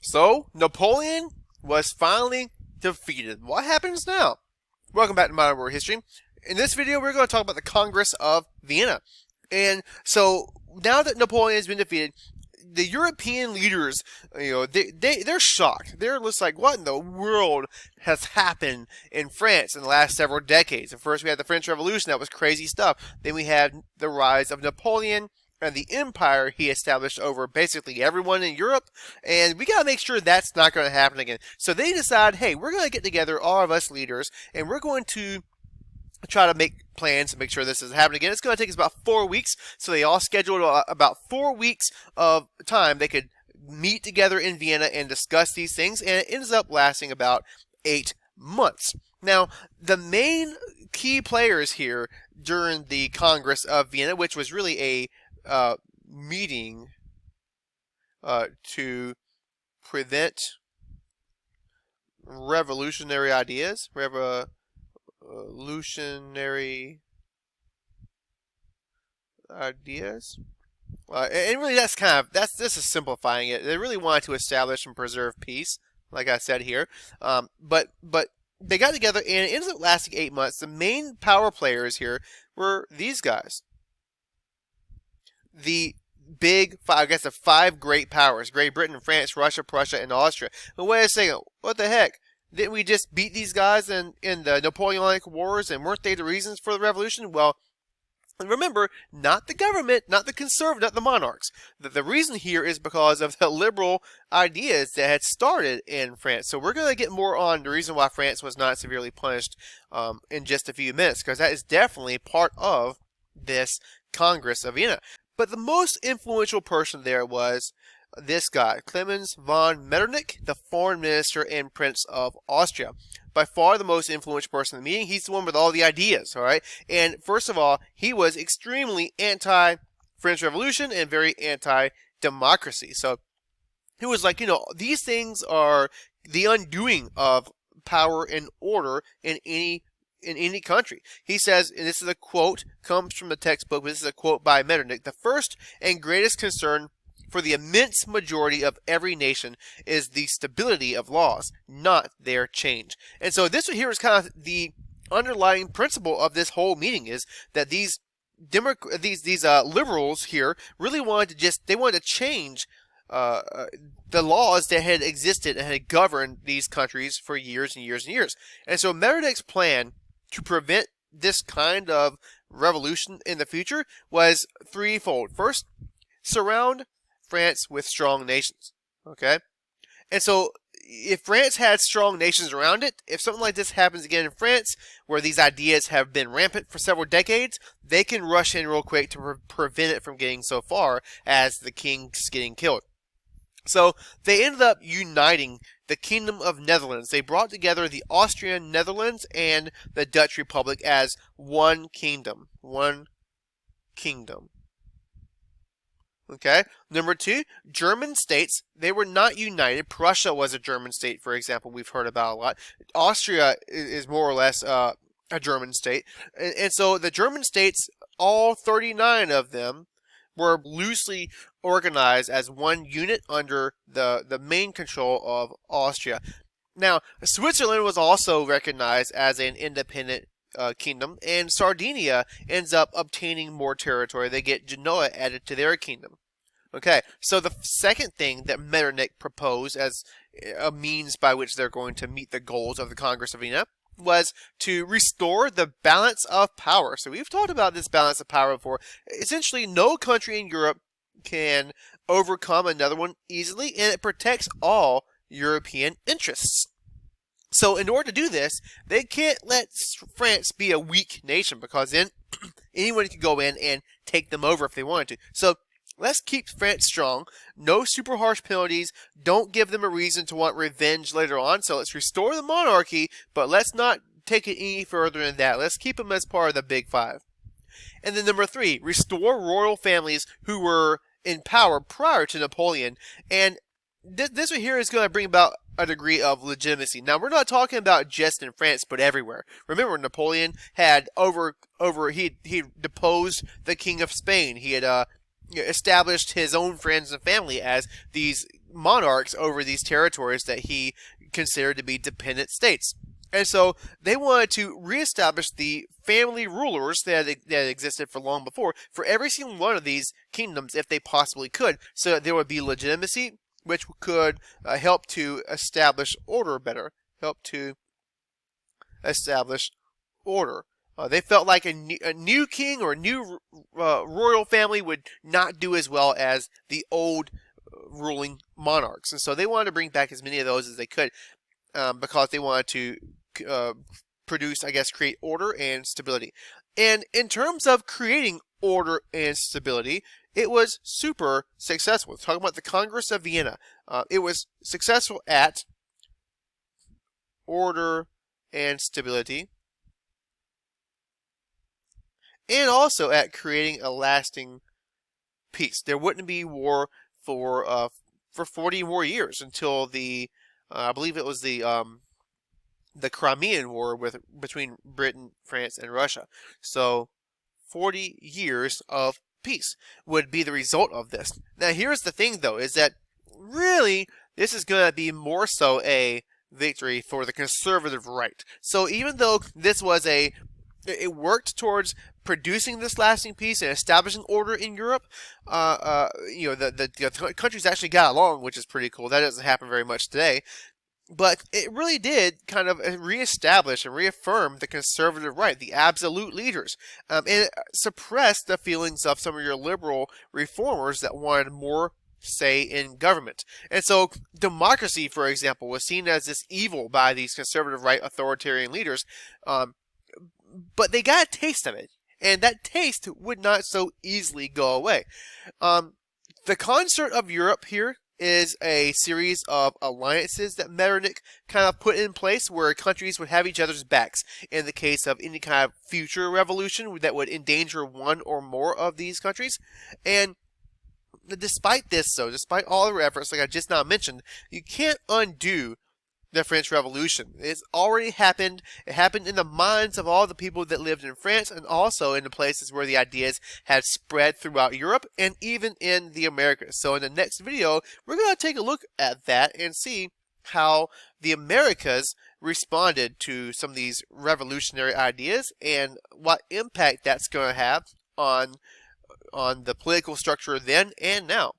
So, Napoleon was finally defeated. What happens now? Welcome back to Modern World History. In this video, we're going to talk about the Congress of Vienna. And so, now that Napoleon has been defeated, the European leaders, they're shocked. They're just like, what in the world has happened in France in the last several decades? At first, we had the French Revolution. That was crazy stuff. Then we had the rise of Napoleon and the empire he established over basically everyone in Europe, and we got to make sure that's not going to happen again. So they decide, hey, we're going to get together, all of us leaders, and we're going to try to make plans to make sure this doesn't happen again. It's going to take us about 4 weeks, so they all scheduled about 4 weeks of time they could meet together in Vienna and discuss these things, and it ends up lasting about 8 months. Now, the main key players here during the Congress of Vienna, which was really a meeting to prevent revolutionary ideas, and really this is simplifying it. They really wanted to establish and preserve peace, like I said here, but they got together and it ended up lasting 8 months. The main power players here were these guys. The big five, I guess the 5 great powers: Great Britain, France, Russia, Prussia, and Austria. But wait a second, what the heck? Didn't we just beat these guys in the Napoleonic Wars, and weren't they the reasons for the revolution? Well, remember, not the government, not the conservative, not the monarchs. The reason here is because of the liberal ideas that had started in France. So we're going to get more on the reason why France was not severely punished in just a few minutes, because that is definitely part of this Congress of Vienna. But the most influential person there was this guy, Clemens von Metternich, the foreign minister and prince of Austria. By far the most influential person in the meeting. He's the one with all the ideas, all right? And first of all, he was extremely anti-French Revolution and very anti-democracy. So he was like, these things are the undoing of power and order in any country. He says, and this is a quote, comes from the textbook, but this is a quote by Metternich: "The first and greatest concern for the immense majority of every nation is the stability of laws, not their change." And so this here is kind of the underlying principle of this whole meeting, is that these liberals here really wanted to change the laws that had existed and had governed these countries for years and years and years. And so Metternich's plan to prevent this kind of revolution in the future was threefold. First, surround France with strong nations. Okay? And so if France had strong nations around it, if something like this happens again in France, where these ideas have been rampant for several decades, they can rush in real quick to prevent it from getting so far as the king's getting killed. So they ended up uniting the Kingdom of Netherlands. They brought together the Austrian Netherlands and the Dutch Republic as one kingdom. One kingdom. Okay. Number 2, German states. They were not united. Prussia was a German state, for example. We've heard about a lot. Austria is more or less a German state. And so the German states, all 39 of them, were loosely organized as one unit under the main control of Austria. Now, Switzerland was also recognized as an independent kingdom, and Sardinia ends up obtaining more territory. They get Genoa added to their kingdom. Okay, so the second thing that Metternich proposed as a means by which they're going to meet the goals of the Congress of Vienna was to restore the balance of power. So we've talked about this balance of power before. Essentially, no country in Europe can overcome another one easily, and it protects all European interests. So in order to do this, they can't let France be a weak nation, because then anyone can go in and take them over if they wanted to. So let's keep France strong. No super harsh penalties. Don't give them a reason to want revenge later on. So let's restore the monarchy, but let's not take it any further than that. Let's keep them as part of the Big Five. And then number 3, restore royal families who were in power prior to Napoleon. And this right here is going to bring about a degree of legitimacy. Now, we're not talking about just in France, but everywhere. Remember, Napoleon had he deposed the King of Spain. He had established his own friends and family as these monarchs over these territories that he considered to be dependent states. And so they wanted to reestablish the family rulers that existed for long before for every single one of these kingdoms if they possibly could, so that there would be legitimacy, which could help to establish order better, help to establish order. They felt like a new king or a new royal family would not do as well as the old ruling monarchs. And so they wanted to bring back as many of those as they could because they wanted to produce, I guess, create order and stability. And in terms of creating order and stability, it was super successful. We're talking about the Congress of Vienna. It was successful at order and stability, and also at creating a lasting peace. There wouldn't be war for 40 more years until the I believe it was the Crimean War between Britain, France, and Russia. So 40 years of peace would be the result of this. Now here's the thing though, is that really this is going to be more so a victory for the conservative right. So even though this was it worked towards producing this lasting peace and establishing order in Europe, the countries actually got along, which is pretty cool. That doesn't happen very much today. But it really did kind of reestablish and reaffirm the conservative right, the absolute leaders, and it suppressed the feelings of some of your liberal reformers that wanted more say in government. And so democracy, for example, was seen as this evil by these conservative right authoritarian leaders, but they got a taste of it, and that taste would not so easily go away. The concert of Europe here is a series of alliances that Metternich kind of put in place where countries would have each other's backs in the case of any kind of future revolution that would endanger one or more of these countries. And despite this, though, despite all their efforts, like I just now mentioned, you can't undo the French Revolution. It's already happened. It happened in the minds of all the people that lived in France and also in the places where the ideas had spread throughout Europe and even in the Americas. So in the next video, we're going to take a look at that and see how the Americas responded to some of these revolutionary ideas and what impact that's going to have on the political structure then and now.